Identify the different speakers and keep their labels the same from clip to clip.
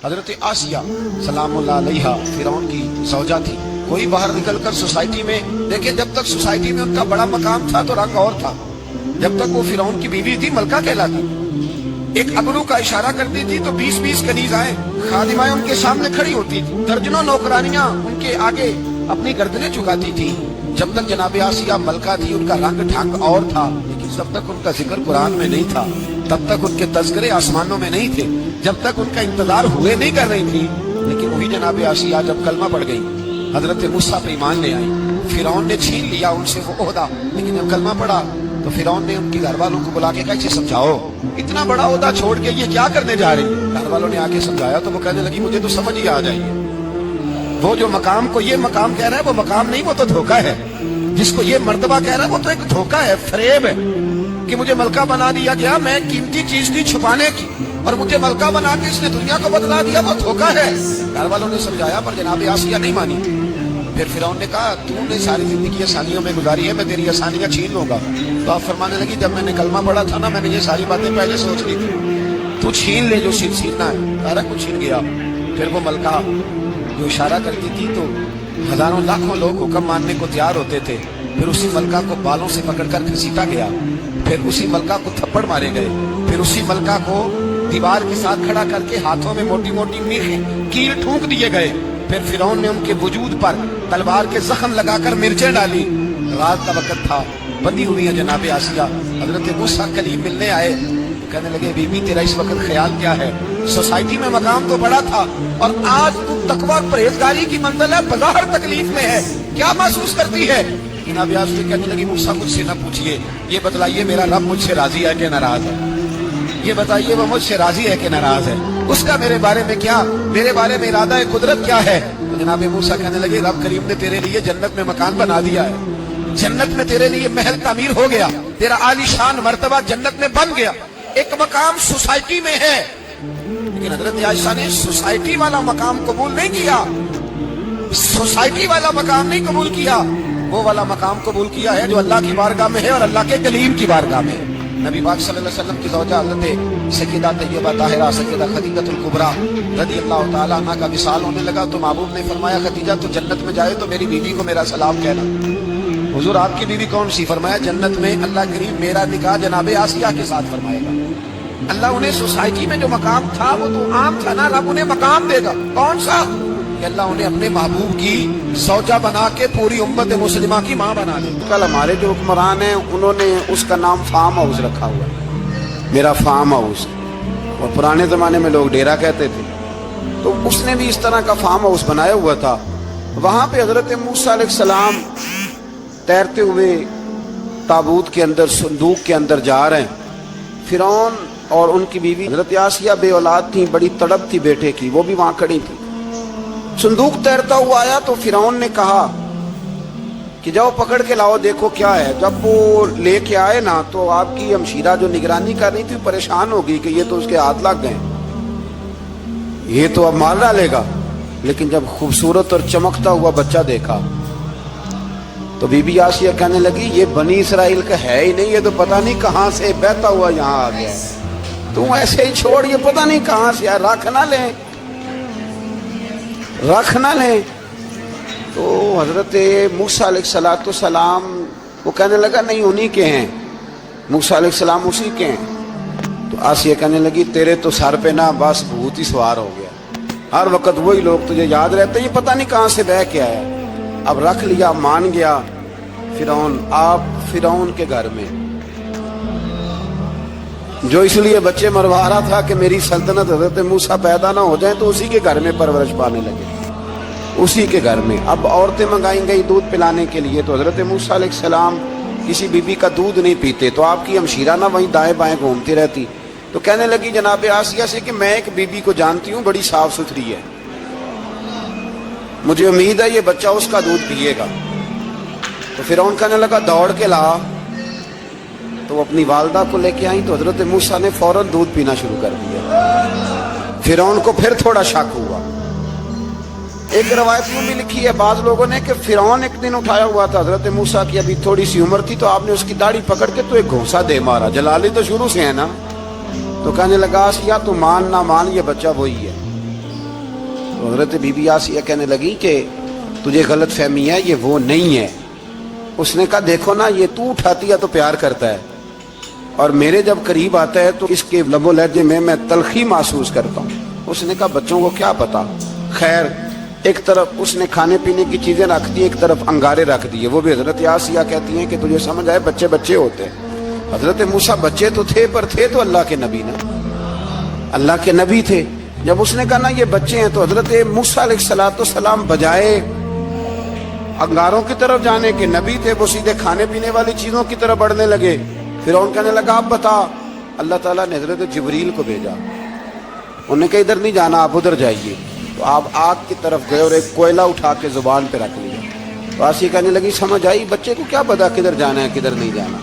Speaker 1: حضرت آسیہ سلام اللہ علیہا فرعون کی زوجہ تھی. کوئی باہر نکل کر سوسائٹی میں دیکھیں، جب تک سوسائٹی میں ان کا بڑا مقام تھا تو رنگ اور تھا. جب تک وہ فرعون کی بیوی تھی ملکہ کہلاتی. ایک ابرو کا اشارہ کرتی تھی تو 20-20 کنیزائیں خادمائیں ان کے سامنے کھڑی ہوتی تھی. درجنوں نوکرانیاں ان کے آگے اپنی گردنیں جھکاتی تھی. جب تک جناب آسیہ ملکہ تھی ان کا رنگ ڈھنگ اور تھا، لیکن جب تک ان کا ذکر قرآن میں نہیں تھا، تب تک ان کے تذکرے آسمانوں میں نہیں تھے، جب تک ان کا انتظار ہوئے نہیں کر رہی تھی. لیکن وہی جناب آسیہ جب کلمہ پڑھ گئی، حضرت موسیٰ پہ ایمان لے آئی. فرعون نے چھین لیا ان سے وہ عہدہ، لیکن جب کلمہ پڑھا تو فرعون نے ان کے گھر والوں کو بلا کے کہا اسے سمجھاؤ، اتنا بڑا عہدہ چھوڑ کے یہ کیا کرنے جا رہی ہے. گھر والوں نے آ کے سمجھایا تو وہ کہنے لگی مجھے تو سمجھ ہی آ جائیے، وہ جو مقام کو یہ مقام کہہ رہا ہے وہ مقام نہیں، وہ تو دھوکہ ہے. جس کو یہ مرتبہ کہہ رہا ہے وہ تو ایک دھوکہ ہے، فریب ہے کہ مجھے ملکہ بنا دیا گیا. میں قیمتی چیز تھی چھپانے کی اور مجھے ملکہ بنا کے اس نے دنیا کو بدلا دیا، وہ دھوکہ ہے. گھر والوں نے سمجھایا پر جناب آسیہ نہیں مانی. پھر فرعون نے کہا تو نے ساری زندگی آسانیوں میں گزاری ہے، میں تیری آسانیاں چھین لوں گا. تو آپ فرمانے لگی جب میں نے کلمہ پڑھا تھا نا، میں نے یہ ساری باتیں پہلے سوچ لی تھی، تو چھین لے جو چھیننا ہے. سارا کچھ چھین گیا. پھر وہ ملکہ جو اشارہ کرتی تھی تو ہزاروں لاکھوں لوگ حکم ماننے کو تیار ہوتے تھے. پھر اسی ملکہ کو بالوں سے پکڑ کر گھسیٹا گیا. پھر اسی ملکہ کو تھپڑ مارے گئے. پھر اسی ملکہ کو دیوار کے ساتھ کھڑا کر کے ہاتھوں میں موٹی موٹی میخیں کیل ٹھونک دیے گئے. پھر فرعون نے ان کے وجود پر تلوار کے زخم لگا کر مرچیں ڈالی. رات کا وقت تھا، بندی ہوئی ہے جناب آسیہ. حضرت موسیٰ کلیم ملنے آئے، کہنے لگے بی بی تیرا اس وقت خیال کیا ہے؟ سوسائٹی میں مقام تو بڑا تھا اور آج تو تقویٰ پرہیزگاری کی منزل ہے، بظاہر تکلیف میں ہے، کیا محسوس کرتی ہے؟ جناب آسیہ کہنے لگی موسیٰ مجھ سے نہ پوچھئے، یہ بتلائیے میرا رب مجھ سے راضی ہے کہ ناراض ہے؟ یہ بتائیے وہ مجھ سے راضی ہے کہ ناراض ہے؟ اس کا میرے بارے میں کیا، میرے بارے میں ارادہ قدرت کیا ہے؟ تو جناب موسیٰ کہنے لگے رب کریم نے تیرے لیے جنت میں مکان بنا دیا ہے، جنت میں تیرے لیے محل تعمیر ہو گیا، تیرا عالی شان مرتبہ جنت میں بن گیا. ایک مقام سوسائٹی میں ہے، لیکن حضرت عائشہ نے سوسائٹی والا مقام قبول نہیں کیا. سوسائٹی والا مقام نہیں قبول کیا، وہ والا مقام قبول کیا ہے جو اللہ کی بارگاہ میں ہے اور اللہ کے کلیم کی بارگاہ میں ہے. نبی پاک صلی اللہ علیہ وسلم کی زوجہ حضرت سیدہ طیبہ طاہرہ سیدہ خدیجہ الکبریٰ رضی اللہ تعالیٰ عنہ کا وصال ہونے لگا تو محبوب نے فرمایا خدیجہ تو جنت میں جائے تو میری بیوی کو میرا سلام کہنا. حضور آپ کی بیوی کون سی؟ فرمایا جنت میں اللہ کریم میرا نکاح جناب آسیہ کے ساتھ فرمائے گا. اللہ انہیں سوسائٹی میں جو مقام تھا وہ تو عام تھا نا، رب انہیں مقام دے گا. کون سا؟ کہ اللہ انہیں اپنے محبوب کی زوجہ بنا کے پوری امت مسلمہ کی ماں بنا دے.
Speaker 2: کل ہمارے جو حکمران ہیں انہوں نے اس کا نام فارم ہاؤس رکھا ہوا ہے، میرا فارم ہاؤس. اور پرانے زمانے میں لوگ ڈیرا کہتے تھے، تو اس نے بھی اس طرح کا فارم ہاؤس بنایا ہوا تھا. وہاں پہ حضرت موسیٰ علیہ السلام تیرتے ہوئے تابوت کے اندر صندوق کے اندر جا رہے ہیں. فرعون اور ان کی بیوی حضرت آسیہ بے اولاد تھیں، بڑی تڑپ تھی بیٹے کی، وہ بھی وہاں کھڑی تھی. صندوق تیرتا ہوا آیا تو فرعون نے کہا کہ جاؤ پکڑ کے لاؤ دیکھو کیا ہے. جب وہ لے کے آئے نا تو آپ کی ہمشیرہ جو نگرانی کر رہی تھی پریشان ہو گئی کہ یہ تو اس کے ہاتھ لگ گئے، یہ تو اب مار ڈالے گا. لیکن جب خوبصورت اور چمکتا ہوا بچہ دیکھا تو بی بی آسیہ کہنے لگی یہ بنی اسرائیل کا ہے ہی نہیں، یہ تو پتہ نہیں کہاں سے بہتا ہوا یہاں آ گیا. تم ایسے ہی چھوڑ، یہ پتہ نہیں کہاں سے رکھ نہ لیں، رکھ نہ لیں. تو حضرت موسیٰ علیہ السلام وہ کہنے لگا نہیں انہی کے ہیں، موسیٰ علیہ السلام اسی کے ہیں. تو آسیہ کہنے لگی تیرے تو سر پہ نا بس بھوت ہی سوار ہو گیا، ہر وقت وہی لوگ تجھے یاد رہتے ہیں، یہ پتہ نہیں کہاں سے بہ کے آیا. اب رکھ لیا، مان گیا فرعون. آپ فرعون کے گھر میں جو اس لیے بچے مروا رہا تھا کہ میری سلطنت حضرت موسیٰ پیدا نہ ہو جائیں، تو اسی کے گھر میں پرورش پانے لگے، اسی کے گھر میں. اب عورتیں منگائیں گئی دودھ پلانے کے لیے، تو حضرت موسیٰ علیہ السلام کسی بیوی کا دودھ نہیں پیتے، تو آپ کی ہمشیرہ نہ وہیں دائیں بائیں گھومتی رہتی. تو کہنے لگی جناب آسیہ سے کہ میں ایک بیوی کو جانتی ہوں بڑی صاف ستھری ہے، مجھے امید ہے یہ بچہ اس کا دودھ پیے گا. تو فرعون کہنے لگا دوڑ کے لا. تو وہ اپنی والدہ کو لے کے آئیں تو حضرت موسیٰ نے فوراً دودھ پینا شروع کر دیا. فرعون کو پھر تھوڑا شک ہوا. ایک روایت یوں بھی لکھی ہے بعض لوگوں نے کہ فرعون ایک دن اٹھایا ہوا تھا حضرت موسیٰ کی ابھی تھوڑی سی عمر تھی، تو آپ نے اس کی داڑھی پکڑ کے تو ایک گھونسا دے مارا. جلالی تو شروع سے ہے نا. تو کہنے لگا آسیہ تو مان نہ مان، یہ بچہ وہی ہے. تو حضرت بی بی آسیہ کہنے لگی کہ تجھے غلط فہمی ہے، یہ وہ نہیں ہے۔ اس نے کہا دیکھو نا، یہ تو اٹھاتی ہے تو پیار کرتا ہے، اور میرے جب قریب آتا ہے تو اس کے لب و لہجے میں تلخی محسوس کرتا ہوں۔ اس نے کہا بچوں کو کیا پتا۔ خیر، ایک طرف اس نے کھانے پینے کی چیزیں رکھ دی، ایک طرف انگارے رکھ دیے۔ وہ بھی حضرت آسیہ کہتی ہیں کہ تجھے سمجھ آئے بچے بچے ہوتے ہیں۔ حضرت موسیٰ بچے تو تھے، پر تھے تو اللہ کے نبی نا، اللہ کے نبی تھے۔ جب اس نے کہا نا یہ بچے ہیں، تو حضرت موسیٰ علیہ السلام بجائے انگاروں کی طرف جانے کے، نبی تھے، وہ سیدھے کھانے پینے والی چیزوں کی طرف بڑھنے لگے۔ فرعون کہنے لگا آپ بتا۔ اللہ تعالیٰ نے حضرت جبریل کو بھیجا، انہوں نے کہا ادھر نہیں جانا، آپ ادھر جائیے۔ تو آپ آگ کی طرف گئے اور ایک کوئلہ اٹھا کے زبان پہ رکھ لیا۔ تو آسیہ کہنے لگی سمجھ آئی، بچے کو کیا پتا کدھر جانا ہے کدھر نہیں جانا۔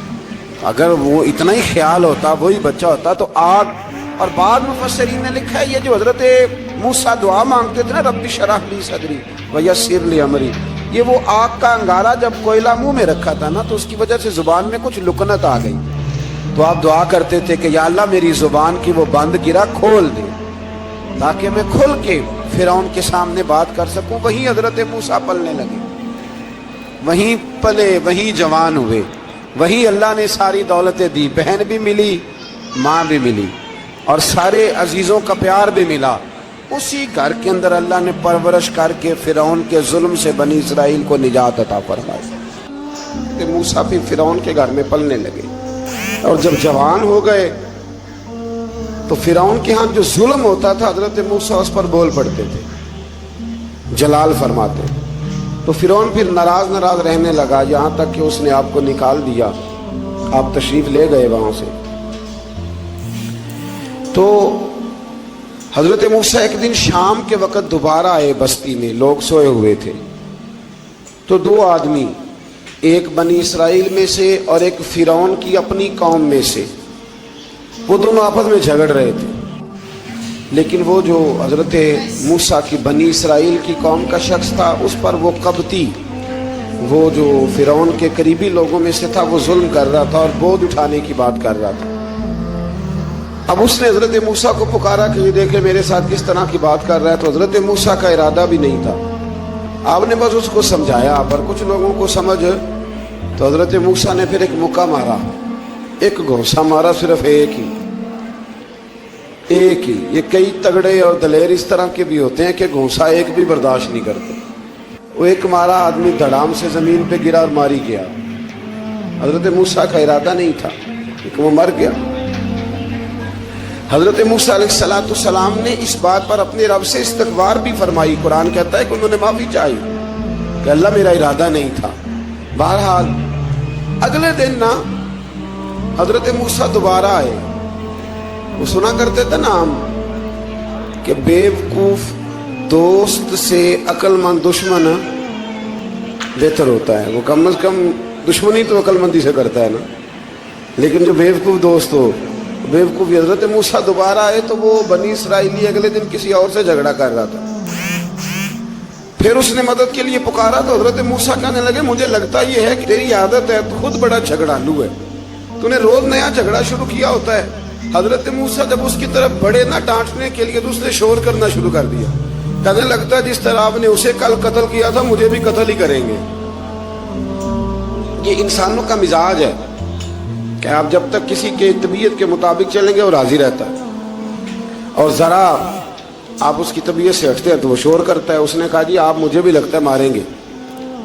Speaker 2: اگر وہ اتنا ہی خیال ہوتا، وہی بچہ ہوتا تو آگ۔ اور بعد مفسرین نے لکھا ہے یہ جو حضرت موسیٰ دعا مانگتے تھے نا، رب اشرح لی صدری ویسر لی امری، یہ وہ آگ کا انگارہ جب کوئلہ منہ میں رکھا تھا نا، تو اس کی وجہ سے زبان میں کچھ لکنت آ گئی۔ تو آپ دعا کرتے تھے کہ یا اللہ میری زبان کی وہ بند گرا کھول دے، تاکہ میں کھل کے فرعون کے سامنے بات کر سکوں۔ وہیں حضرت موسیٰ پلنے لگے، وہیں پلے، وہیں جوان ہوئے، وہیں اللہ نے ساری دولتیں دی، بہن بھی ملی، ماں بھی ملی، اور سارے عزیزوں کا پیار بھی ملا۔ اسی گھر کے اندر اللہ نے پرورش کر کے فرعون کے ظلم سے بنی اسرائیل کو نجات عطا فرمائی۔ کہ موسیٰ بھی فرعون کے گھر میں پلنے لگے، اور جب جوان ہو گئے تو فرعون کے ہاں جو ظلم ہوتا تھا حضرت موسیٰ اس پر بول پڑتے تھے، جلال فرماتے۔ تو فرعون پھر ناراض رہنے لگا، یہاں تک کہ اس نے آپ کو نکال دیا، آپ تشریف لے گئے وہاں سے۔ تو حضرت موسیٰ ایک دن شام کے وقت دوبارہ آئے بستی میں، لوگ سوئے ہوئے تھے۔ تو دو آدمی، ایک بنی اسرائیل میں سے اور ایک فرعون کی اپنی قوم میں سے، وہ دونوں آپس میں جھگڑ رہے تھے۔ لیکن وہ جو حضرت موسیٰ کی بنی اسرائیل کی قوم کا شخص تھا، اس پر وہ قبطی، وہ جو فرعون کے قریبی لوگوں میں سے تھا، وہ ظلم کر رہا تھا اور بوجھ اٹھانے کی بات کر رہا تھا۔ اب اس نے حضرت موسیٰ کو پکارا کہ یہ دیکھے میرے ساتھ کس طرح کی بات کر رہا ہے۔ تو حضرت موسیٰ کا ارادہ بھی نہیں تھا، آپ نے بس اس کو سمجھایا، پر کچھ لوگوں کو سمجھ۔ تو حضرت موسیٰ نے پھر ایک مکہ مارا، ایک گھونسا مارا، صرف ایک ہی۔ یہ کئی تگڑے اور دلیر اس طرح کے بھی ہوتے ہیں کہ گھونسا ایک بھی برداشت نہیں کرتے۔ وہ ایک مارا، آدمی دھڑام سے زمین پہ گرا اور ماری گیا۔ حضرت موسیٰ کا ارادہ نہیں تھا کہ وہ مر گیا۔ حضرت موسیٰ علیہ السلام نے اس بات پر اپنے رب سے استغفار بھی فرمائی۔ قرآن کہتا ہے کہ انہوں نے معافی چاہی کہ اللہ میرا ارادہ نہیں تھا۔ بہرحال اگلے دن نا حضرت موسیٰ دوبارہ آئے۔ وہ سنا کرتے تھے نا ہم کہ بیوقوف دوست سے عقل مند دشمن بہتر ہوتا ہے۔ وہ کم از کم دشمنی تو عقل مندی سے کرتا ہے نا، لیکن جو بیوقوف دوست ہو بیوقوفی۔ حضرت موسیٰ دوبارہ آئے تو وہ بنی اسرائیلی اگلے دن کسی اور سے جھگڑا کر رہا تھا۔ پھر اس نے مدد کے لیے پکارا تو حضرت موسیٰ کہنے لگے مجھے لگتا یہ ہے کہ تیری عادت ہے، تو خود بڑا جھگڑالو ہے، تو نے روز نیا جھگڑا شروع کیا ہوتا ہے۔ حضرت موسیٰ جب اس کی طرف بڑھے نہ ڈانٹنے کے لیے تو اس نے شور کرنا شروع کر دیا، کہنے لگتا ہے جس طرح آپ نے اسے کل قتل کیا تھا مجھے بھی قتل ہی کریں گے۔ یہ انسانوں کا مزاج ہے کہ آپ جب تک کسی کے طبیعت کے مطابق چلیں گے وہ راضی رہتا ہے، اور ذرا آپ اس کی طبیعت سے ہٹتے ہیں تو وہ شور کرتا ہے۔ اس نے کہا جی آپ مجھے بھی لگتا ہے ماریں گے۔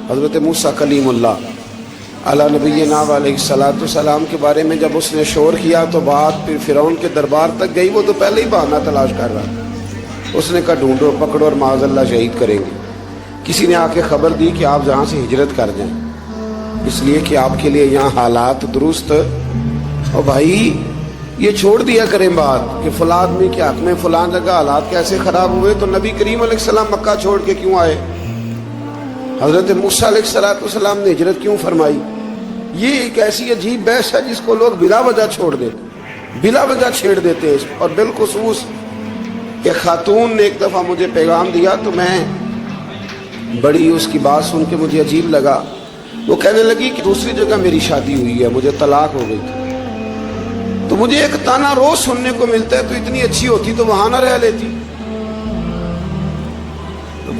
Speaker 2: حضرت موسیٰ کلیم اللہ علیہ نبینا علیہ السلام کے بارے میں جب اس نے شور کیا تو بات پھر فرعون کے دربار تک گئی۔ وہ تو پہلے ہی بہانہ تلاش کر رہا تھا۔ اس نے کہا ڈھونڈو پکڑو اور معاذ اللہ شہید کریں گے۔ کسی نے آ کے خبر دی کہ آپ جہاں سے ہجرت کر جائیں، اس لیے کہ آپ کے لیے یہاں حالات درست، اور بھائی یہ چھوڑ دیا کریں بات کہ فلاں آدمی کے حق میں فلاں جگہ حالات کیسے خراب ہوئے، تو نبی کریم علیہ السلام مکہ چھوڑ کے کیوں آئے؟ حضرت موسیٰ علیہ السلام نے ہجرت کیوں فرمائی؟ یہ ایک ایسی عجیب بحث ہے جس کو لوگ بلا وجہ چھوڑ دیتے، بلا وجہ چھیڑ دیتے ہیں۔ اور بالخصوص ایک خاتون نے ایک دفعہ مجھے پیغام دیا تو میں بڑی اس کی بات سن کے مجھے عجیب لگا۔ وہ کہنے لگی کہ دوسری جگہ میری شادی ہوئی ہے، مجھے طلاق ہو گئی تھی، تو مجھے ایک تانا روز سننے کو ملتا ہے تو اتنی اچھی ہوتی تو وہاں نہ رہ لیتی۔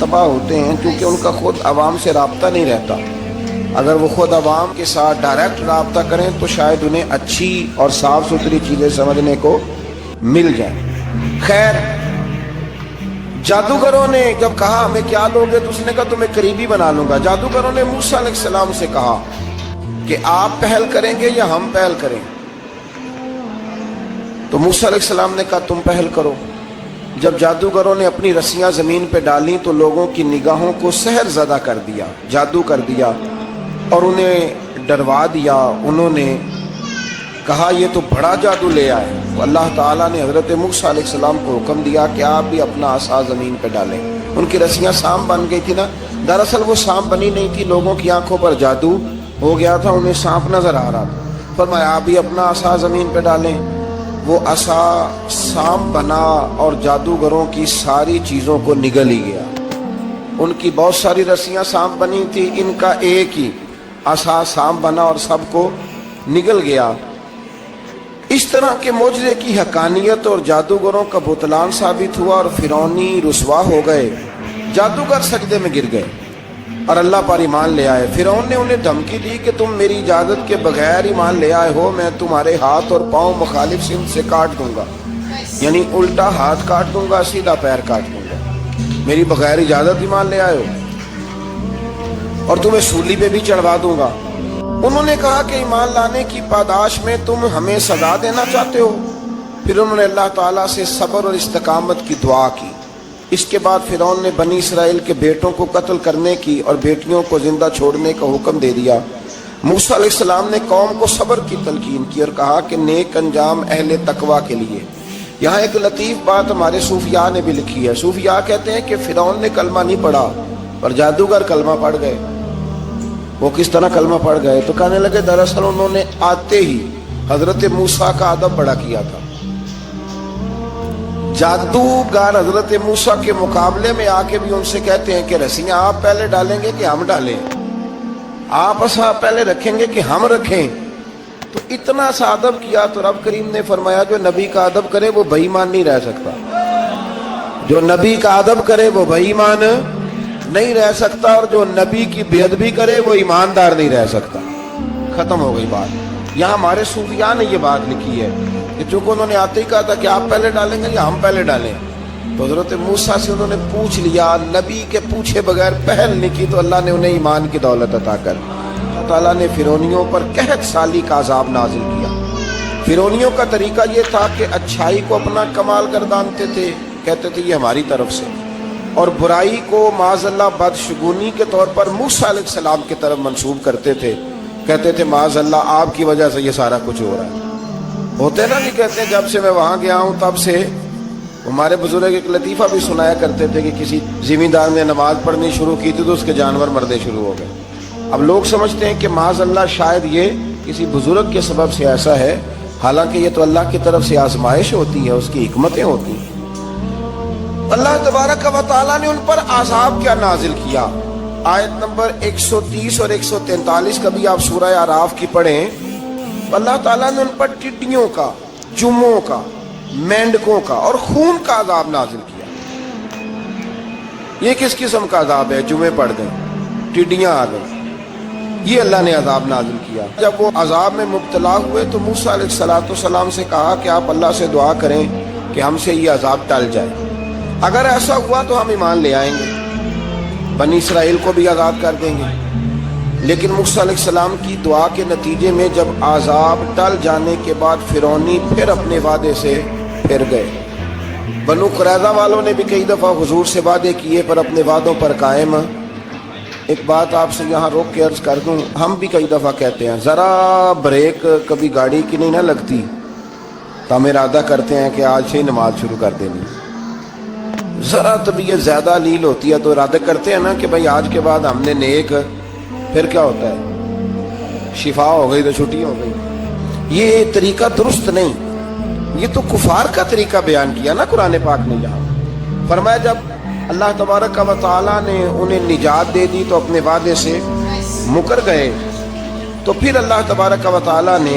Speaker 2: تباہ ہوتے ہیں کیونکہ ان کا خود عوام سے رابطہ نہیں رہتا. اگر وہ خود عوام کے ساتھ ڈائریکٹ رابطہ کریں تو شاید انہیں اچھی اور صاف ستھری چیزیں سمجھنے کو مل جائیں. خیر، جادوگروں نے جب کہا ہمیں کیا دو گے تو اس نے کہا تمہیں قریبی بنا لوں گا. جادوگروں نے موسیٰ علیہ السلام سے کہا کہ آپ پہل کریں گے یا ہم پہل کریں؟ تو موسیٰ علیہ السلام نے کہا تم پہل کرو. جب جادوگروں نے اپنی رسیاں زمین پہ ڈالیں تو لوگوں کی نگاہوں کو سحر زدہ کر دیا، جادو کر دیا اور انہیں ڈروا دیا. انہوں نے کہا یہ تو بڑا جادو لے آئے. تو اللہ تعالیٰ نے حضرت موسیٰ علیہ السلام کو حکم دیا کہ آپ بھی اپنا عصا زمین پہ ڈالیں. ان کی رسیاں سانپ بن گئی تھی نا، دراصل وہ سانپ بنی نہیں تھی، لوگوں کی آنکھوں پر جادو ہو گیا تھا، انہیں سانپ نظر آ رہا تھا. فرمایا آپ بھی اپنا عصا زمین پہ ڈالیں. وہ عصا سانپ بنا اور جادوگروں کی ساری چیزوں کو نگل ہی گیا. ان کی بہت ساری رسیاں سانپ بنی تھی، ان کا ایک ہی عصا سانپ بنا اور سب کو نگل گیا. اس طرح کے معجزے کی حقانیت اور جادوگروں کا بطلان ثابت ہوا اور فرعونی رسوا ہو گئے. جادوگر سجدے میں گر گئے اور اللہ پر ایمان لے آئے. فرعون نے انہیں دھمکی دی کہ تم میری اجازت کے بغیر ایمان لے آئے ہو، میں تمہارے ہاتھ اور پاؤں مخالف سمت سے کاٹ دوں گا. یعنی الٹا ہاتھ کاٹ دوں گا، سیدھا پیر کاٹ دوں گا. میری بغیر اجازت ایمان لے آئے ہو اور تمہیں سولی پہ بھی چڑھوا دوں گا. انہوں نے کہا کہ ایمان لانے کی پاداش میں تم ہمیں سزا دینا چاہتے ہو. پھر انہوں نے اللہ تعالیٰ سے صبر اور استقامت کی دعا کی. اس کے بعد فرعون نے بنی اسرائیل کے بیٹوں کو قتل کرنے کی اور بیٹیوں کو زندہ چھوڑنے کا حکم دے دیا. موسیٰ علیہ السلام نے قوم کو صبر کی تلقین کی اور کہا کہ نیک انجام اہل تقویٰ کے لیے. یہاں ایک لطیف بات ہمارے صوفیاء نے بھی لکھی ہے. صوفیاء کہتے ہیں کہ فرعون نے کلمہ نہیں پڑھا اور جادوگر کلمہ پڑھ گئے. وہ کس طرح کلمہ پڑھ گئے؟ تو کہنے لگے دراصل انہوں نے آتے ہی حضرت موسیٰ کا ادب بڑا کیا تھا. جادوگر حضرت موسیٰ کے مقابلے میں آ کے بھی ان سے کہتے ہیں کہ رسیاں آپ پہلے ڈالیں گے کہ ہم ڈالیں؟ آپ عصا پہلے رکھیں گے کہ ہم رکھیں؟ تو اتنا سا ادب کیا تو رب کریم نے فرمایا جو نبی کا ادب کرے وہ بے ایمان نہیں رہ سکتا. جو نبی کا ادب کرے وہ بے ایمان نہیں رہ سکتا اور جو نبی کی بے ادبی کرے وہ ایماندار نہیں رہ سکتا. ختم ہو گئی بات. یہاں ہمارے صوفیاء نے یہ بات لکھی ہے کہ چونکہ انہوں نے آتے ہی کہا تھا کہ آپ پہلے ڈالیں گے یا ہم پہلے ڈالیں، تو حضرت موسیٰ سے انہوں نے پوچھ لیا. نبی کے پوچھے بغیر پہل نہیں کی تو اللہ نے انہیں ایمان کی دولت عطا کر. اللہ تعالیٰ نے فرعونیوں پر قحط سالی کا عذاب نازل کیا. فرعونیوں کا طریقہ یہ تھا کہ اچھائی کو اپنا کمال گردانتے تھے، کہتے تھے یہ ہماری طرف سے، اور برائی کو معاذ اللہ بدشگونی کے طور پر موسیٰ علیہ السلام کی طرف منسوب کرتے تھے. کہتے تھے معاذ اللہ آپ کی وجہ سے یہ سارا کچھ ہو رہا ہے. ہوتے نا نہیں کہتے ہیں جب سے میں وہاں گیا ہوں تب سے. ہمارے بزرگ ایک لطیفہ بھی سنایا کرتے تھے کہ کسی زمیندار نے نماز پڑھنی شروع کی تھی تو اس کے جانور مردے شروع ہو گئے. اب لوگ سمجھتے ہیں کہ معاذ اللہ شاید یہ کسی بزرگ کے سبب سے ایسا ہے، حالانکہ یہ تو اللہ کی طرف سے آزمائش ہوتی ہے، اس کی حکمتیں ہوتی ہیں. اللہ تبارک و تعالیٰ نے ان پر عذاب کیا نازل کیا. آیت نمبر 130 اور 143 کا بھی آپ سورہ اعراف کی پڑھیں. اللہ تعالیٰ نے ان پر ٹڈیوں کا، جموں کا، مینڈکوں کا اور خون کا عذاب نازل کیا. یہ کس قسم کا عذاب ہے؟ جمعے پڑ گئے، ٹڈیاں آ گئی، یہ اللہ نے عذاب نازل کیا. جب وہ عذاب میں مبتلا ہوئے تو موسیٰ علیہ السلام سے کہا کہ آپ اللہ سے دعا کریں کہ ہم سے یہ عذاب ٹل جائے. اگر ایسا ہوا تو ہم ایمان لے آئیں گے، بنی اسرائیل کو بھی آزاد کر دیں گے. لیکن موسیٰ علیہ السلام کی دعا کے نتیجے میں جب عذاب ٹل جانے کے بعد فرعونی پھر اپنے وعدے سے پھر گئے. بنو قریظہ والوں نے بھی کئی دفعہ حضور سے وعدے کیے پر اپنے وعدوں پر قائم. ایک بات آپ سے یہاں روک کے عرض کر دوں، ہم بھی کئی دفعہ کہتے ہیں ذرا بریک کبھی گاڑی کی نہیں نہ لگتی تو ہم ارادہ کرتے ہیں کہ آج سے ہی نماز شروع کر دینی. ذرا طبیعت زیادہ لیل ہوتی ہے تو ارادہ کرتے ہیں نا کہ بھائی آج کے بعد ہم نے نیک، پھر کیا ہوتا ہے شفا ہو گئی تو چھٹی ہو گئی. یہ طریقہ درست نہیں. یہ تو کفار کا طریقہ بیان کیا نا قرآن پاک نے. جہاں فرمایا جب اللہ تبارک و تعالیٰ نے انہیں نجات دے دی تو اپنے وعدے سے مکر گئے، تو پھر اللہ تبارک و تعالیٰ نے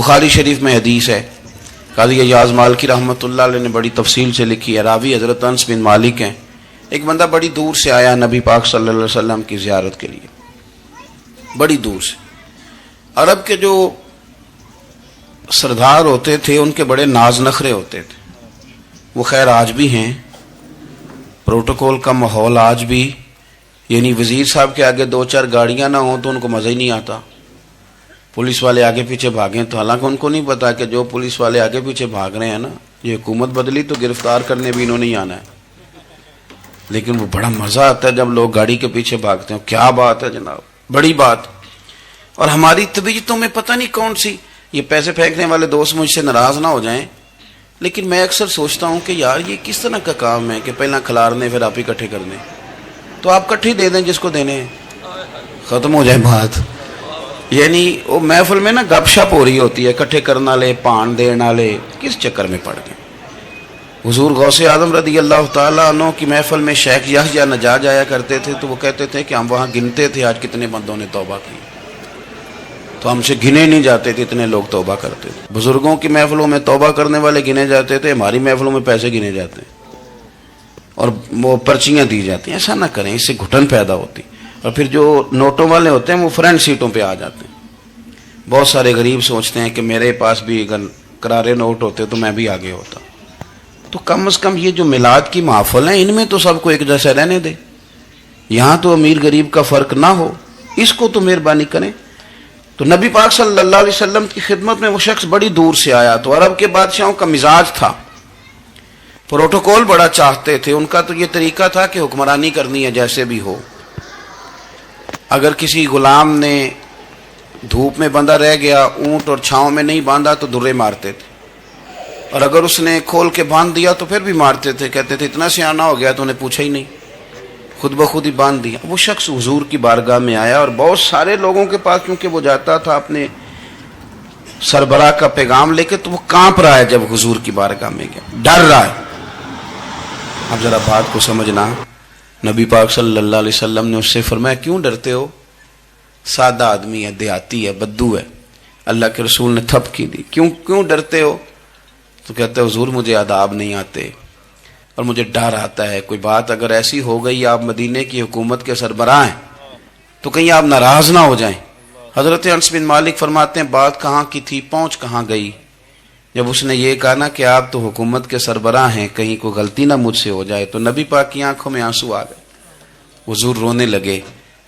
Speaker 3: بخاری شریف میں حدیث ہے، قاضی ایاز مالکی رحمۃ اللہ علیہ نے بڑی تفصیل سے لکھی ہے، راوی حضرت انس بن مالک ہیں۔ ایک بندہ بڑی دور سے آیا نبی پاک صلی اللہ علیہ وسلم کی زیارت کے لیے، بڑی دور سے۔ عرب کے جو سردار ہوتے تھے ان کے بڑے ناز نخرے ہوتے تھے، وہ خیر آج بھی ہیں، پروٹوکول کا ماحول آج بھی، یعنی وزیر صاحب کے آگے دو چار گاڑیاں نہ ہوں تو ان کو مزہ ہی نہیں آتا، پولیس والے آگے پیچھے بھاگیں تو حالانکہ ان کو نہیں پتا کہ جو پولیس والے آگے پیچھے بھاگ رہے ہیں نا، یہ حکومت بدلی تو گرفتار کرنے بھی انہوں نے آنا ہے، لیکن وہ بڑا مزہ آتا ہے جب لوگ گاڑی کے پیچھے بھاگتے ہیں۔ کیا بات ہے جناب، بڑی بات۔ اور ہماری طبیعتوں میں پتہ نہیں کون سی، یہ پیسے پھینکنے والے دوست مجھ سے ناراض نہ ہو جائیں، لیکن میں اکثر سوچتا ہوں کہ یار یہ کس طرح کا کام ہے کہ پہلا کھلارنے پھر آپ اکٹھے کرنے، تو آپ کٹھے دے دیں جس کو دینے ہیں، ختم ہو جائے بات۔ یعنی وہ محفل میں نا گپ شپ ہو رہی ہوتی ہے، اکٹھے کرنا لے پان دینا لے، کس چکر میں پڑ گئے۔ حضور غوث اعظم رضی اللہ تعالیٰ عنہ کی محفل میں شیخ یحییٰ نجار جایا کرتے تھے تو وہ کہتے تھے کہ ہم وہاں گنتے تھے آج کتنے بندوں نے توبہ کی، تو ہم سے گنے نہیں جاتے تھے، اتنے لوگ توبہ کرتے تھے۔ بزرگوں کی محفلوں میں توبہ کرنے والے گنے جاتے تھے، ہماری محفلوں میں پیسے گنے جاتے ہیں اور وہ پرچیاں دی جاتی ہیں۔ ایسا نہ کریں، اس سے گھٹن پیدا ہوتی، اور پھر جو نوٹوں والے ہوتے ہیں وہ فرنٹ سیٹوں پہ آ جاتے ہیں۔ بہت سارے غریب سوچتے ہیں کہ میرے پاس بھی اگر کرارے نوٹ ہوتے تو میں بھی آگے ہوتا۔ تو کم از کم یہ جو میلاد کی محفل ہیں ان میں تو سب کو ایک جیسا رہنے دے، یہاں تو امیر غریب کا فرق نہ ہو، اس کو تو مہربانی کریں۔ تو نبی پاک صلی اللہ علیہ وسلم کی خدمت میں وہ شخص بڑی دور سے آیا، تو عرب کے بادشاہوں کا مزاج تھا، پروٹوکول بڑا چاہتے تھے، ان کا تو یہ طریقہ تھا کہ حکمرانی کرنی ہے جیسے بھی ہو۔ اگر کسی غلام نے دھوپ میں بندھا رہ گیا، اونٹ اور چھاؤں میں نہیں باندھا تو درے مارتے تھے، اور اگر اس نے کھول کے باندھ دیا تو پھر بھی مارتے تھے، کہتے تھے اتنا سیانا ہو گیا تو انہیں پوچھا ہی نہیں، خود بخود ہی باندھ دیا۔ وہ شخص حضور کی بارگاہ میں آیا اور بہت سارے لوگوں کے پاس کیونکہ وہ جاتا تھا اپنے سربراہ کا پیغام لے کے، تو وہ کانپ رہا ہے جب حضور کی بارگاہ میں گیا، ڈر رہا ہے۔ اب ذرا بات کو سمجھنا، نبی پاک صلی اللہ علیہ وسلم نے اس سے فرمایا کیوں ڈرتے ہو، سادہ آدمی ہے، دیہاتی ہے، بدو ہے۔ اللہ کے رسول نے تھپ کی دی، کیوں ڈرتے ہو؟ تو کہتا ہے حضور مجھے آداب نہیں آتے اور مجھے ڈر آتا ہے، کوئی بات اگر ایسی ہو گئی، آپ مدینے کی حکومت کے سربراہ ہیں تو کہیں آپ ناراض نہ ہو جائیں۔ حضرت انس بن مالک فرماتے ہیں بات کہاں کی تھی، پہنچ کہاں گئی؟ جب اس نے یہ کہا نا کہ آپ تو حکومت کے سربراہ ہیں، کہیں کوئی غلطی نہ مجھ سے ہو جائے، تو نبی پاک کی آنکھوں میں آنسو آ گئے، حضور رونے لگے،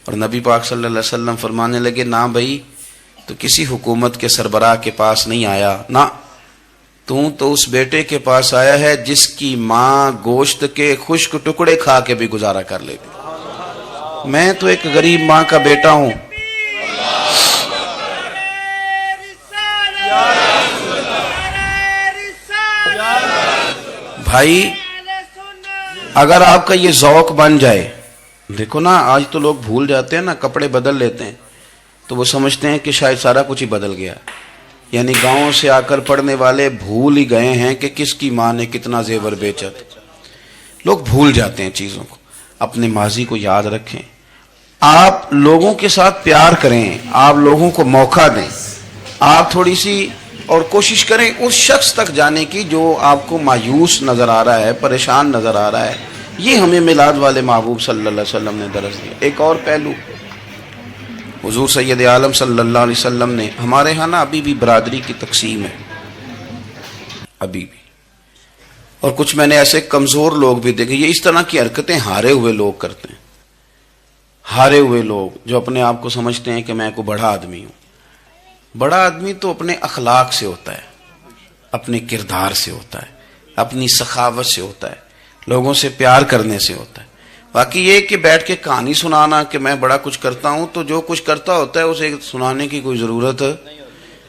Speaker 3: اور نبی پاک صلی اللہ علیہ وسلم فرمانے لگے نہ بھائی تو کسی حکومت کے سربراہ کے پاس نہیں آیا، نہ تو اس بیٹے کے پاس آیا ہے جس کی ماں گوشت کے خشک ٹکڑے کھا کے بھی گزارا کر لیتی۔ میں تو ایک غریب ماں کا بیٹا ہوں۔ بھائی اگر آپ کا یہ ذوق بن جائے، دیکھو نا آج تو لوگ بھول جاتے ہیں نا، کپڑے بدل لیتے ہیں تو وہ سمجھتے ہیں کہ شاید سارا کچھ ہی بدل گیا، یعنی گاؤں سے آ کر پڑھنے والے بھول ہی گئے ہیں کہ کس کی ماں نے کتنا زیور بیچا تھا۔ لوگ بھول جاتے ہیں چیزوں کو، اپنے ماضی کو یاد رکھیں، آپ لوگوں کے ساتھ پیار کریں، آپ لوگوں کو موقع دیں، آپ تھوڑی سی اور کوشش کریں اس شخص تک جانے کی جو آپ کو مایوس نظر آ رہا ہے، پریشان نظر آ رہا ہے۔ یہ ہمیں میلاد والے محبوب صلی اللہ علیہ وسلم نے درس دیا۔ ایک اور پہلو، حضور سید عالم صلی اللہ علیہ وسلم نے، ہمارے ہاں نا ابھی بھی برادری کی تقسیم ہے، ابھی بھی، اور کچھ میں نے ایسے کمزور لوگ بھی دیکھے، یہ اس طرح کی حرکتیں ہارے ہوئے لوگ کرتے ہیں، ہارے ہوئے لوگ جو اپنے آپ کو سمجھتے ہیں کہ میں کوئی بڑا آدمی ہوں۔ بڑا آدمی تو اپنے اخلاق سے ہوتا ہے، اپنے کردار سے ہوتا ہے، اپنی سخاوت سے ہوتا ہے، لوگوں سے پیار کرنے سے ہوتا ہے۔ باقی یہ کہ بیٹھ کے کہانی سنانا کہ میں بڑا کچھ کرتا ہوں، تو جو کچھ کرتا ہوتا ہے اسے سنانے کی کوئی ضرورت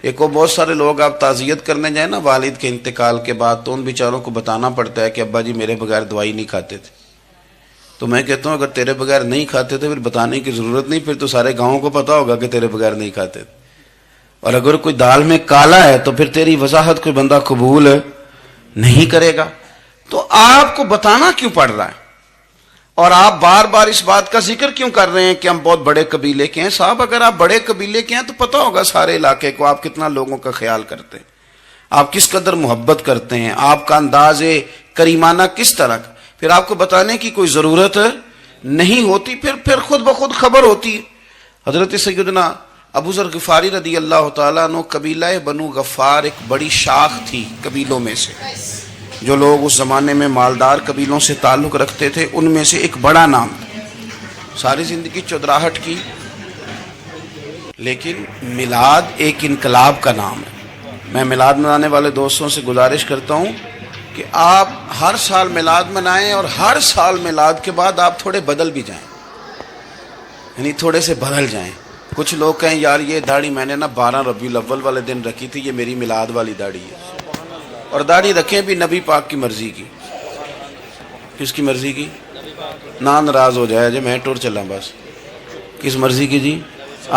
Speaker 3: ایک اور بہت سارے لوگ آپ تعزیت کرنے جائیں نا والد کے انتقال کے بعد، تو ان بیچاروں کو بتانا پڑتا ہے کہ ابا جی میرے بغیر دوائی نہیں کھاتے تھے۔ تو میں کہتا ہوں اگر تیرے بغیر نہیں کھاتے تھے پھر بتانے کی ضرورت نہیں، پھر تو سارے گاؤں کو پتا ہوگا کہ تیرے بغیر نہیں کھاتے تھے۔ اور اگر کوئی دال میں کالا ہے تو پھر تیری وضاحت کوئی بندہ قبول نہیں کرے گا۔ تو آپ کو بتانا کیوں پڑ رہا ہے؟ اور آپ بار بار اس بات کا ذکر کیوں کر رہے ہیں کہ ہم بہت بڑے قبیلے کے ہیں؟ صاحب اگر آپ بڑے قبیلے کے ہیں تو پتہ ہوگا سارے علاقے کو آپ کتنا لوگوں کا خیال کرتے ہیں، آپ کس قدر محبت کرتے ہیں، آپ کا انداز کریمانہ کس طرح کا، پھر آپ کو بتانے کی کوئی ضرورت نہیں ہوتی، پھر خود بخود خبر ہوتی ہے۔ حضرت سیدنا ابو ذر غفاری رضی اللہ تعالیٰ عنہ، قبیلہ بنو غفار ایک بڑی شاخ تھی قبیلوں میں سے، جو لوگ اس زمانے میں مالدار قبیلوں سے تعلق رکھتے تھے، ان میں سے ایک بڑا نام تھا۔ ساری زندگی چودراہٹ کی، لیکن میلاد ایک انقلاب کا نام ہے۔ میں میلاد منانے والے دوستوں سے گزارش کرتا ہوں کہ آپ ہر سال میلاد منائیں، اور ہر سال میلاد کے بعد آپ تھوڑے بدل بھی جائیں، یعنی تھوڑے سے بدل جائیں۔ کچھ لوگ کہیں یار یہ داڑھی میں نے نا 12 ربیع الاول والے دن رکھی تھی، یہ میری میلاد والی داڑھی ہے، اور داڑھی رکھیں بھی نبی پاک کی مرضی کی۔ کس کی مرضی کی؟ نہ ناراض ہو جائے جی میں ٹور چلا، بس کس مرضی کی جی؟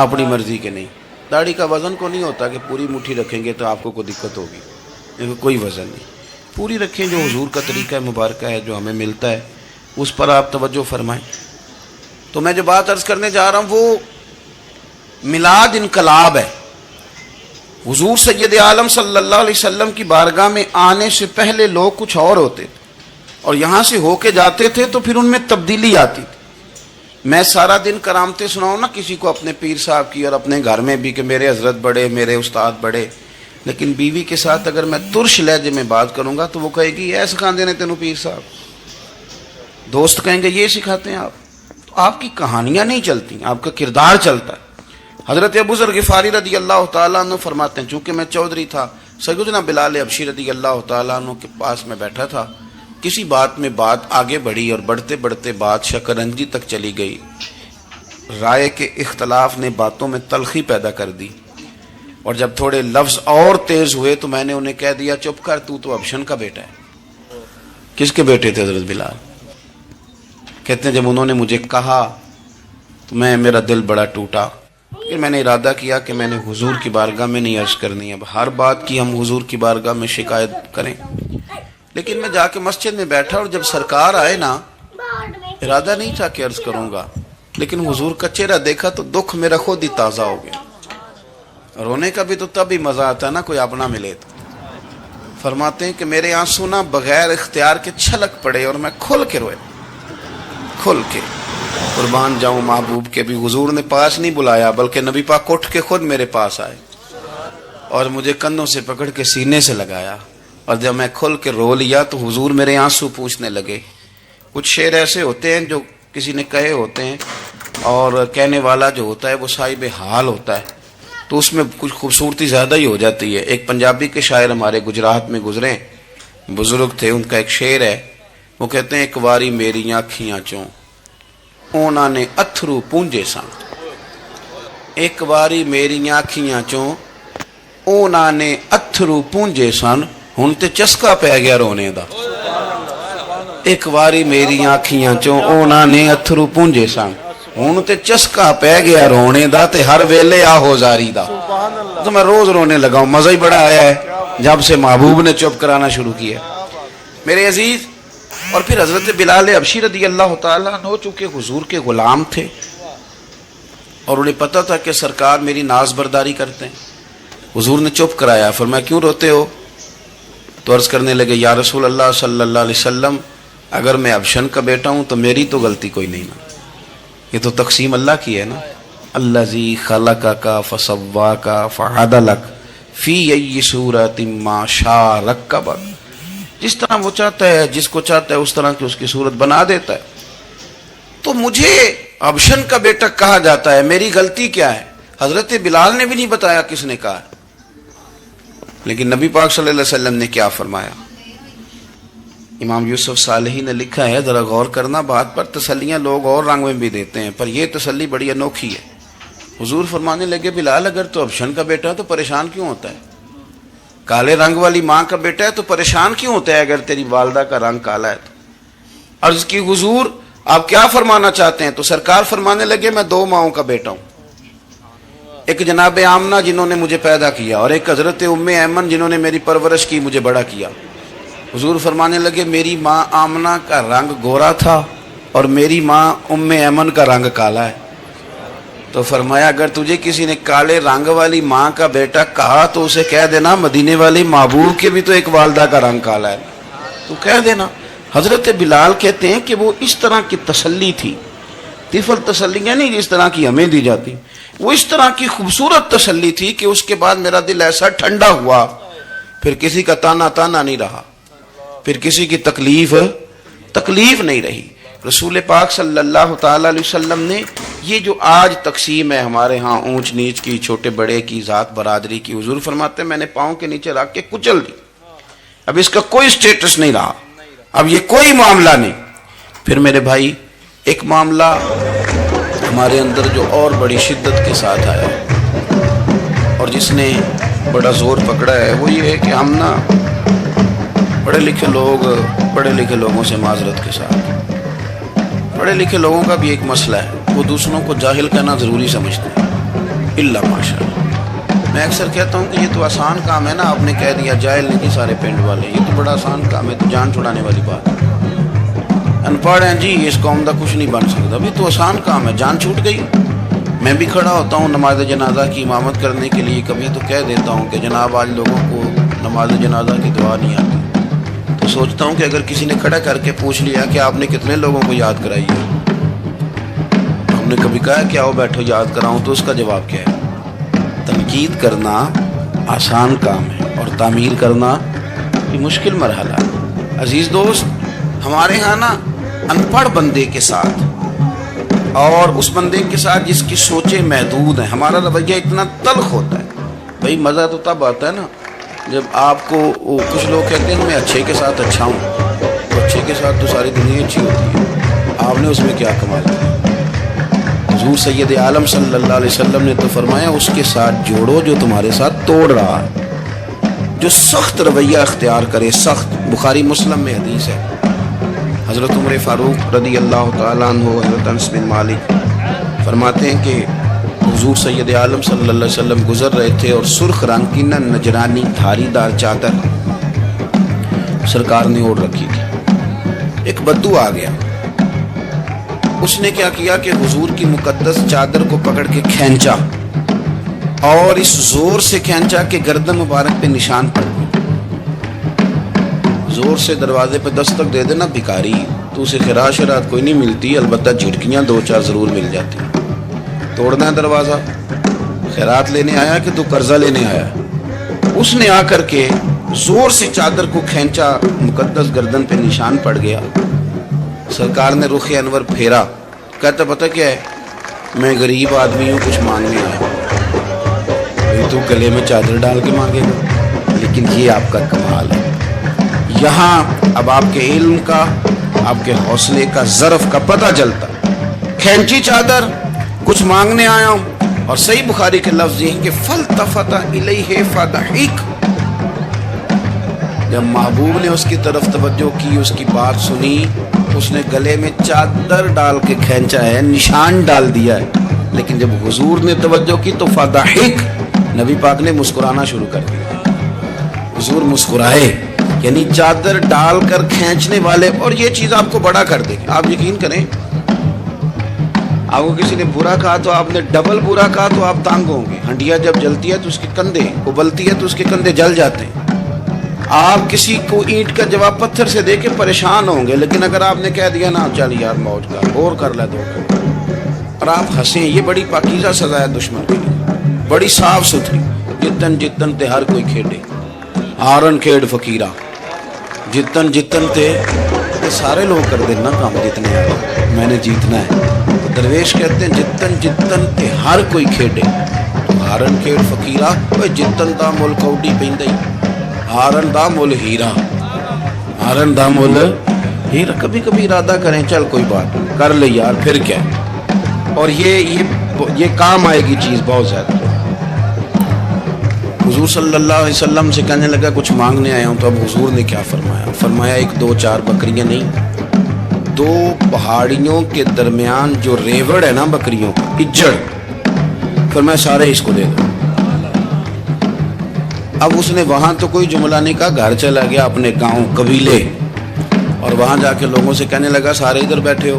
Speaker 3: اپنی مرضی کے نہیں۔ داڑھی کا وزن کو نہیں ہوتا کہ پوری مٹھی رکھیں گے تو آپ کو کوئی دقت ہوگی، لیکن کوئی وزن نہیں، پوری رکھیں، جو حضور کا طریقہ مبارکہ ہے جو ہمیں ملتا ہے اس پر آپ توجہ فرمائیں۔ تو میں جو بات عرض کرنے جا رہا ہوں وہ میلاد انقلاب ہے۔ حضور سید عالم صلی اللہ علیہ وسلم کی بارگاہ میں آنے سے پہلے لوگ کچھ اور ہوتے تھے، اور یہاں سے ہو کے جاتے تھے تو پھر ان میں تبدیلی آتی تھی۔ میں سارا دن کرامتیں سناؤں نا کسی کو اپنے پیر صاحب کی، اور اپنے گھر میں بھی کہ میرے حضرت بڑے، میرے استاد بڑے، لیکن بیوی کے ساتھ اگر میں ترش لہجے میں بات کروں گا تو وہ کہے گی اے سکھاندے نے تینوں پیر صاحب، دوست کہیں گے یہ سکھاتے ہیں آپ۔ تو آپ کی کہانیاں نہیں چلتی، آپ کا کردار چلتا ہے۔ حضرت ابو ذر غفاری رضی اللہ تعالیٰ عنہ فرماتے ہیں، چونکہ میں چودھری تھا، سیدنا بلال حبشی رضی اللہ تعالیٰ عنہ کے پاس میں بیٹھا تھا، کسی بات میں بات آگے بڑھی اور بڑھتے بڑھتے بات شکرنجی تک چلی گئی، رائے کے اختلاف نے باتوں میں تلخی پیدا کر دی، اور جب تھوڑے لفظ اور تیز ہوئے تو میں نے انہیں کہہ دیا چپ کر، تو ابشن کا بیٹا ہے۔ کس کے بیٹے تھے حضرت بلال؟ کہتے ہیں جب انہوں نے مجھے کہا تو میرا دل بڑا ٹوٹا، کہ میں نے ارادہ کیا کہ میں نے حضور کی بارگاہ میں نہیں عرض کرنی، اب ہر بات کی ہم حضور کی بارگاہ میں شکایت کریں۔ لیکن میں جا کے مسجد میں بیٹھا، اور جب سرکار آئے نا، ارادہ نہیں تھا کہ عرض کروں گا، لیکن حضور کا چہرہ دیکھا تو دکھ میرا خود ہی تازہ ہو گیا۔ رونے کا بھی تو تب ہی مزہ آتا ہے نا کوئی اپنا ملے تو۔ فرماتے ہیں کہ میرے آنسو نا بغیر اختیار کے چھلک پڑے، اور میں کھل کے روئے، کھل کے۔ قربان جاؤں محبوب کے بھی، حضور نے پاس نہیں بلایا بلکہ نبی پاک اٹھ کے خود میرے پاس آئے اور مجھے کندھوں سے پکڑ کے سینے سے لگایا، اور جب میں کھل کے رو لیا تو حضور میرے آنسو پوچھنے لگے۔ کچھ شعر ایسے ہوتے ہیں جو کسی نے کہے ہوتے ہیں، اور کہنے والا جو ہوتا ہے وہ صاحب حال ہوتا ہے، تو اس میں کچھ خوبصورتی زیادہ ہی ہو جاتی ہے۔ ایک پنجابی کے شاعر ہمارے گجرات میں گزرے، بزرگ تھے، ان کا ایک شعر ہے، وہ کہتے ہیں ایک واری میری آنکھیاں چوں اونا نے اتھرو پونجے سن، ایک واری میری آنکھیاں چوں اونا نے اتھرو پونجے سن، ہن تے چسکا پہ گیا رونے دا۔ ایک واری میری آنکھیاں چوں اونا نے اتھرو پونجے سن، ہن تے چسکا پہ گیا رونے دا، تے ہر ویلے آہو زاری دا۔ تو میں روز رونے لگا ہوں، مزہ ہی بڑا آیا ہے جب سے محبوب نے چپ کرانا شروع کیا۔ میرے عزیز، اور پھر حضرت بلال حبشی رضی اللہ تعالیٰ عنہ چونکہ حضور کے غلام تھے، اور انہیں پتہ تھا کہ سرکار میری ناز برداری کرتے ہیں، حضور نے چپ کرایا۔ فرمایا کیوں روتے ہو؟ تو عرض کرنے لگے یا رسول اللہ صلی اللہ علیہ وسلم، اگر میں ابشن کا بیٹا ہوں تو میری تو غلطی کوئی نہیں نا، یہ تو تقسیم اللہ کی ہے نا۔ الذی خلقک فسواک فعدلک فی ای صورت ما شاء رکبک، جس طرح وہ چاہتا ہے، جس کو چاہتا ہے اس طرح کی اس کی صورت بنا دیتا ہے۔ تو مجھے ابشن کا بیٹا کہا جاتا ہے، میری غلطی کیا ہے؟ حضرت بلال نے بھی نہیں بتایا کس نے کہا، لیکن نبی پاک صلی اللہ علیہ وسلم نے کیا فرمایا؟ امام یوسف صالحی نے لکھا ہے، ذرا غور کرنا بات پر، تسلیاں لوگ اور رنگ میں بھی دیتے ہیں، پر یہ تسلی بڑی انوکھی ہے۔ حضور فرمانے لگے بلال اگر تو ابشن کا بیٹا تو پریشان کیوں ہوتا ہے؟ کالے رنگ والی ماں کا بیٹا ہے تو پریشان کیوں ہوتا ہے اگر تیری والدہ کا رنگ کالا ہے تو؟ عرض کی حضور آپ کیا فرمانا چاہتے ہیں؟ تو سرکار فرمانے لگے میں دو ماؤں کا بیٹا ہوں، ایک جناب آمنہ جنہوں نے مجھے پیدا کیا، اور ایک حضرت ام ایمن جنہوں نے میری پرورش کی، مجھے بڑا کیا۔ حضور فرمانے لگے میری ماں آمنہ کا رنگ گورا تھا اور میری ماں ام ایمن کا رنگ کالا ہے. تو فرمایا اگر تجھے کسی نے کالے رنگ والی ماں کا بیٹا کہا تو اسے کہہ دینا مدینے والے محبوب کے بھی تو ایک والدہ کا رنگ کالا ہے, تو کہہ دینا. حضرت بلال کہتے ہیں کہ وہ اس طرح کی تسلی تھی, طفل تسلیاں نہیں جس طرح کی ہمیں دی جاتی, وہ اس طرح کی خوبصورت تسلی تھی کہ اس کے بعد میرا دل ایسا ٹھنڈا ہوا, پھر کسی کا تانا نہیں رہا, پھر کسی کی تکلیف نہیں رہی. رسول پاک صلی اللہ تعالی علیہ وسلم نے یہ جو آج تقسیم ہے ہمارے ہاں اونچ نیچ کی, چھوٹے بڑے کی, ذات برادری کی, حضور فرماتے ہیں میں نے پاؤں کے نیچے رکھ کے کچل دی, اب اس کا کوئی سٹیٹس نہیں رہا, اب یہ کوئی معاملہ نہیں. پھر میرے بھائی ایک معاملہ ہمارے اندر جو اور بڑی شدت کے ساتھ آیا اور جس نے بڑا زور پکڑا ہے وہ یہ ہے کہ ہم نا پڑھے لکھے لوگوں سے معذرت کے ساتھ, پڑھے لکھے لوگوں کا بھی ایک مسئلہ ہے, وہ دوسروں کو جاہل کہنا ضروری سمجھتے ہیں, الا ماشاء اللہ. میں اکثر کہتا ہوں کہ یہ تو آسان کام ہے نا, آپ نے کہہ دیا جاہل نہیں سارے پنڈ والے, یہ تو بڑا آسان کام ہے, تو جان چھڑانے والی بات ہے. ان پڑھ ہیں جی اس قوم کا کچھ نہیں بن سکتا, بھی تو آسان کام ہے, جان چھوٹ گئی. میں بھی کھڑا ہوتا ہوں نماز جنازہ کی امامت کرنے کے لیے, کبھی تو کہہ دیتا ہوں کہ جناب آج لوگوں کو نماز جنازہ کی دعا نہیں آتی, تو سوچتا ہوں کہ اگر کسی نے کھڑا کر کے پوچھ لیا کہ آپ نے کتنے لوگوں کو یاد کرائی ہے, ہم نے کبھی کہا کہ آؤ بیٹھو یاد کراؤں, تو اس کا جواب کیا ہے؟ تنقید کرنا آسان کام ہے اور تعمیر کرنا یہ مشکل مرحلہ ہے. عزیز دوست, ہمارے ہاں نا ان پڑھ بندے کے ساتھ اور اس بندے کے ساتھ جس کی سوچیں محدود ہیں ہمارا رویہ اتنا تلخ ہوتا ہے. بھائی مزہ تو تب آتا ہے نا جب آپ کو کچھ لوگ کہتے ہیں میں اچھے کے ساتھ اچھا ہوں, تو اچھے کے ساتھ تو ساری دنیا اچھی ہوتی ہے, آپ نے اس میں کیا کمال کیا؟ حضور سید عالم صلی اللہ علیہ وسلم نے تو فرمایا اس کے ساتھ جوڑو جو تمہارے ساتھ توڑ رہا ہے, جو سخت رویہ اختیار کرے, سخت. بخاری مسلم میں حدیث ہے, حضرت عمر فاروق رضی اللہ تعالیٰ عنہ, حضرت انس بن مالک فرماتے ہیں کہ حضور سید عالم صلی اللہ علیہ وسلم گزر رہے تھے اور سرخ رنگ کی نہ نجرانی دھاری دار چادر سرکار نے اوڑھ رکھی تھی. ایک بدو آ گیا, اس نے کیا کیا کہ حضور کی مقدس چادر کو پکڑ کے کھینچا, اور اس زور سے کھینچا کہ گردن مبارک پہ نشان پڑ گئے. زور سے دروازے پہ دستک دے دینا بھکاری, تو اسے خراش رات کوئی نہیں ملتی, البتہ جھٹکیاں 2-4 ضرور مل جاتی. توڑنا ہے دروازہ, خیرات لینے آیا کہ تو قرضہ لینے آیا. اس نے آ کر کے زور سے چادر کو کھینچا, مقدس گردن پہ نشان پڑ گیا. سرکار نے رخ انور پھیرا, کہتا پتہ کیا ہے, میں غریب آدمی ہوں, کچھ مانگنے آیا. بھائی تو گلے میں چادر ڈال کے مانگے گا, لیکن یہ آپ کا کمال ہے. یہاں اب آپ کے علم کا, آپ کے حوصلے کا, ظرف کا پتہ چلتا. کھینچی چادر, کچھ مانگنے آیا ہوں. اور صحیح بخاری کے لفظ یہ ہیں کہ فَالْتَفَتَ إِلَيْهِ فَضَحِكَ, جب محبوب نے اس کی طرف توجہ کی, اس کی بات سنی, اس نے گلے میں چادر ڈال کے کھینچا ہے, نشان ڈال دیا ہے. لیکن جب حضور نے توجہ کی تو فَضَحِكَ, نبی پاک نے مسکرانا شروع کر دیا. حضور مسکرائے, یعنی چادر ڈال کر کھینچنے والے. اور یہ چیز آپ کو بڑا کر دے گی. آپ یقین کریں, آپ کو کسی نے برا کہا تو آپ نے ڈبل برا کہا تو آپ تانگ ہوں گے. ہنڈیا جب جلتی ہے تو اس کے کندھے, ابلتی ہے تو اس کے کندھے جل جاتے ہیں. آپ کسی کو اینٹ کا جواب پتھر سے دے کے پریشان ہوں گے, لیکن اگر آپ نے کہہ دیا نا چل یار موج کر, اور کر لے دو, اور آپ ہنسیں, یہ بڑی پاکیزہ سزا ہے دشمن کے لیے, بڑی صاف ستھری. جتن تے ہر کوئی کھیڑے, آرن کھیڑ فقیرہ, جتن تے سارے لوگ کر دینا کام, جتنے آئے میں نے جیتنا ہے. درویش کہتے ہیں جتن تے ہر کوئی کھیڑے, ہارن کھیڑ فقیرہ. جتن دا مل کوڈی پیندی, ہارن دا مل ہیرا, ہارن دا مل ہیرا. کبھی کبھی ارادہ کریں, چل کوئی بات کر لے یار, پھر کیا. اور یہ کام آئے گی چیز بہت زیادہ. حضور صلی اللہ علیہ وسلم سے کہنے لگا کچھ مانگنے آیا ہوں. تو اب حضور نے کیا فرمایا؟ فرمایا 1-2-4 بکریاں نہیں, 2 پہاڑیوں کے درمیان جو ریوڑ ہے نا بکریوں کا, اجڑ, فرمایا سارے اس کو دے دو. اب اس نے وہاں تو کوئی جملہ نہیں کہا, گھر چلا گیا اپنے گاؤں قبیلے, اور وہاں جا کے لوگوں سے کہنے لگا سارے ادھر بیٹھے ہو,